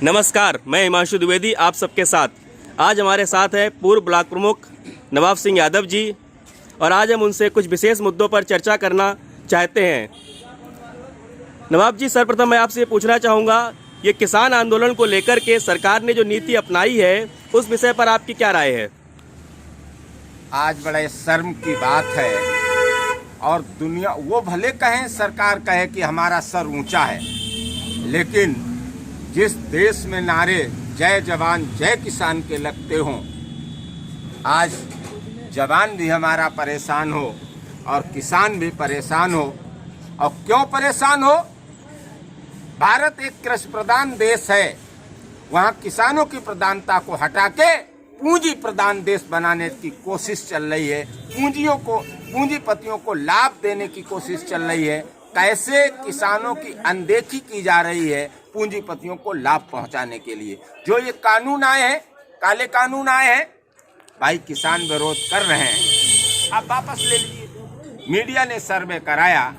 नमस्कार, मैं हिमांशु द्विवेदी आप सबके साथ। आज हमारे साथ है पूर्व ब्लॉक प्रमुख नवाब सिंह यादव जी और आज हम उनसे कुछ विशेष मुद्दों पर चर्चा करना चाहते हैं। नवाब जी, सर्वप्रथम मैं आपसे ये पूछना चाहूँगा, ये किसान आंदोलन को लेकर के सरकार ने जो नीति अपनाई है उस विषय पर आपकी क्या राय है? आज बड़े शर्म की बात है और दुनिया वो भले कहें, सरकार कहे कि हमारा सर ऊंचा है, लेकिन जिस देश में नारे जय जवान जय किसान के लगते हों, आज जवान भी हमारा परेशान हो और किसान भी परेशान हो। और क्यों परेशान हो? भारत एक कृषि प्रधान देश है, वहाँ किसानों की प्रधानता को हटा के पूंजी प्रधान देश बनाने की कोशिश चल रही है। पूंजीपतियों को लाभ देने की कोशिश चल रही है। कैसे किसानों की अनदेखी की जा रही है पूंजीपतियों को लाभ पहुंचाने के लिए। जो ये कानून आए हैं, काले कानून आए हैं, भाई किसान विरोध कर रहे हैं, आप वापस ले लीजिए। मीडिया ने सर्वे कराया,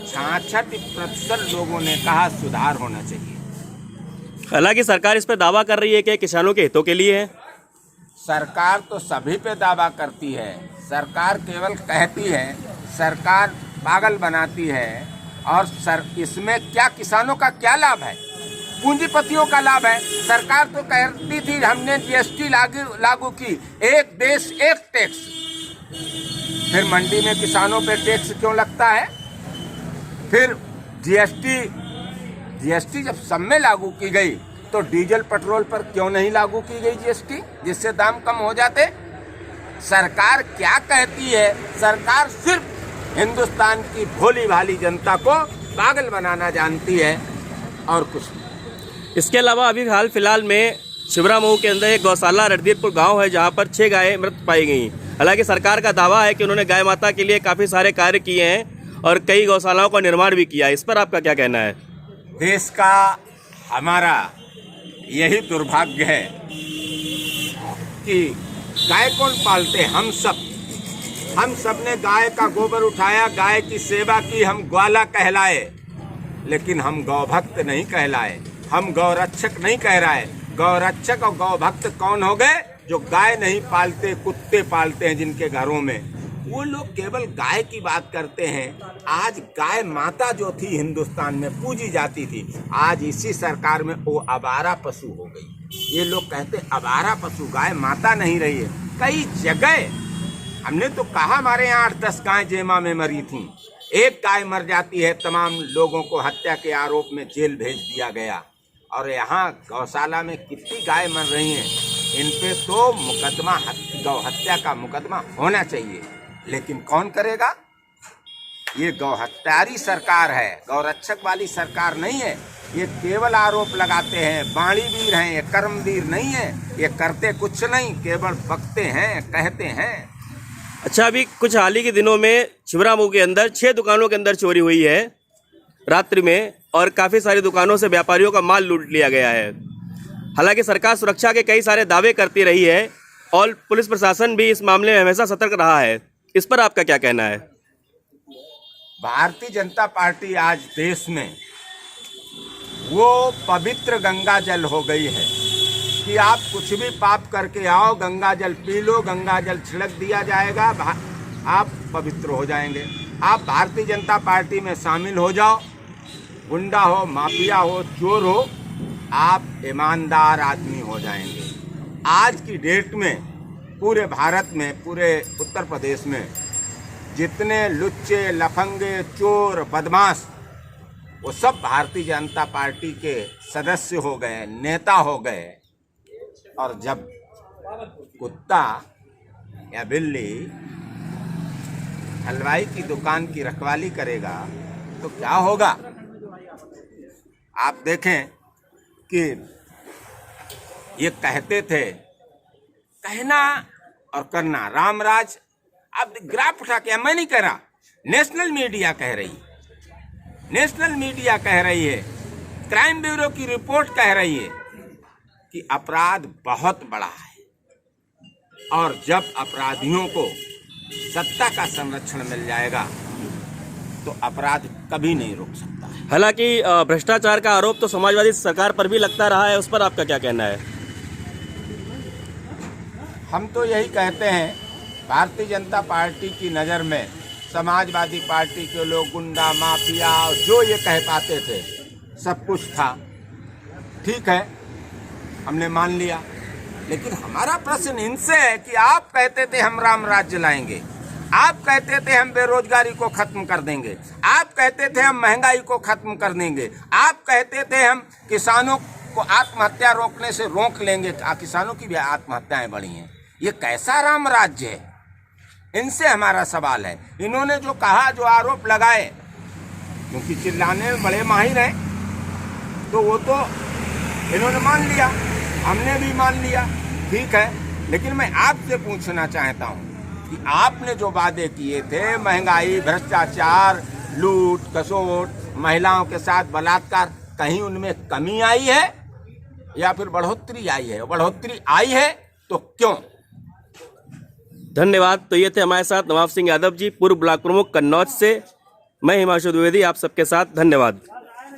66% लोगों ने कहा सुधार होना चाहिए। हालांकि सरकार इस पर दावा कर रही है कि किसानों के हितों के लिए है। सरकार तो सभी पे दावा करती है, सरकार केवल कहती है, सरकार पागल बनाती है। और इसमें क्या किसानों का क्या लाभ है? पूंजीपतियों का लाभ है। सरकार तो कहती थी हमने जीएसटी लागू की, एक देश एक टैक्स। फिर मंडी में किसानों पे टैक्स क्यों लगता है? फिर जीएसटी जब सब में लागू की गई तो डीजल पेट्रोल पर क्यों नहीं लागू की गई जीएसटी, जिससे दाम कम हो जाते? सरकार क्या कहती है? सरकार सिर्फ हिंदुस्तान की भोली भाली जनता को पागल बनाना जानती है और कुछ नहीं। इसके अलावा अभी हाल फिलहाल में शिवरामऊ के अंदर एक गौशाला रणधीरपुर गांव है जहां पर 6 गायें मृत पाई गई। हालांकि सरकार का दावा है कि उन्होंने गाय माता के लिए काफ़ी सारे कार्य किए हैं और कई गौशालाओं का निर्माण भी किया है। इस पर आपका क्या कहना है? देश का हमारा यही दुर्भाग्य है कि गाय कौन पालते? हम सब ने गाय का गोबर उठाया, गाय की सेवा की, हम ग्वाला कहलाए, लेकिन हम गौभक्त नहीं कहलाए, हम गौरक्षक नहीं कह रहे। गौरक्षक और गौभक्त कौन हो गए? जो गाय नहीं पालते, कुत्ते पालते हैं जिनके घरों में, वो लोग केवल गाय की बात करते हैं। आज गाय माता जो थी हिंदुस्तान में पूजी जाती थी, आज इसी सरकार में वो आवारा पशु हो गई। ये लोग कहते आवारा पशु, गाय माता नहीं रही है। कई जगह हमने तो कहा हमारे यहाँ 8-10 गाय जेमा में मरी थी। एक गाय मर जाती है, तमाम लोगों को हत्या के आरोप में जेल भेज दिया गया। और यहाँ गौशाला में कितनी गाय मर रही हैं, इन पे तो मुकदमा, गौ हत्या का मुकदमा होना चाहिए, लेकिन कौन करेगा? ये गौ हत्यारी सरकार है, गौरक्षक वाली सरकार नहीं है। ये केवल आरोप लगाते हैं, बाणी वीर हैं, ये कर्मवीर नहीं है। ये करते कुछ नहीं, केवल बकते हैं, कहते हैं। अच्छा, अभी कुछ हाल ही के दिनों में शिवरामऊ के अंदर 6 दुकानों के अंदर चोरी हुई है रात्रि में और काफ़ी सारी दुकानों से व्यापारियों का माल लूट लिया गया है। हालांकि सरकार सुरक्षा के कई सारे दावे करती रही है और पुलिस प्रशासन भी इस मामले में हमेशा सतर्क रहा है। इस पर आपका क्या कहना है? भारतीय जनता पार्टी आज देश में वो पवित्र गंगा जल हो गई है कि आप कुछ भी पाप करके आओ, गंगा जल पी लो, गंगा जल छिड़क दिया जाएगा, आप पवित्र हो जाएंगे। आप भारतीय जनता पार्टी में शामिल हो जाओ, गुंडा हो, माफिया हो, चोर हो, आप ईमानदार आदमी हो जाएंगे। आज की डेट में पूरे भारत में, पूरे उत्तर प्रदेश में जितने लुच्चे, लफंगे, चोर, बदमाश, वो सब भारतीय जनता पार्टी के सदस्य हो गए, नेता हो गए। और जब कुत्ता या बिल्ली हलवाई की दुकान की रखवाली करेगा तो क्या होगा? आप देखें कि ये कहते थे, कहना और करना रामराज। अब ग्राफ उठा के, मैं नहीं कह रहा, नेशनल मीडिया कह रही है, नेशनल मीडिया कह रही है, क्राइम ब्यूरो की रिपोर्ट कह रही है कि अपराध बहुत बड़ा है। और जब अपराधियों को सत्ता का संरक्षण मिल जाएगा तो अपराध कभी नहीं रुक सकता है। हालांकि भ्रष्टाचार का आरोप तो समाजवादी सरकार पर भी लगता रहा है, उस पर आपका क्या कहना है? हम तो यही कहते हैं, भारतीय जनता पार्टी की नज़र में समाजवादी पार्टी के लोग गुंडा माफिया जो ये कह पाते थे सब कुछ था। ठीक है, हमने मान लिया, लेकिन हमारा प्रश्न इनसे है कि आप कहते थे हम राम राज्य लाएंगे, आप कहते थे हम बेरोजगारी को खत्म कर देंगे, आप कहते थे हम महंगाई को खत्म कर देंगे, आप कहते थे हम किसानों को आत्महत्या रोकने से रोक लेंगे। किसानों की भी आत्महत्याएं बढ़ी हैं। ये कैसा राम राज्य है? इनसे हमारा सवाल है। इन्होंने जो कहा, जो आरोप लगाए, क्योंकि चिल्लाने में बड़े माहिर हैं, तो वो तो इन्होंने मान लिया, हमने भी मान लिया, ठीक है। लेकिन मैं आपसे पूछना चाहता हूँ कि आपने जो वादे किए थे, महंगाई, भ्रष्टाचार, लूट खसोट, महिलाओं के साथ बलात्कार, कहीं उनमें कमी आई है या फिर बढ़ोतरी आई है? बढ़ोतरी आई है तो क्यों? धन्यवाद। तो ये थे हमारे साथ नवाब सिंह यादव जी, पूर्व ब्लॉक प्रमुख कन्नौज से। मैं हिमांशु द्विवेदी आप सबके साथ। धन्यवाद।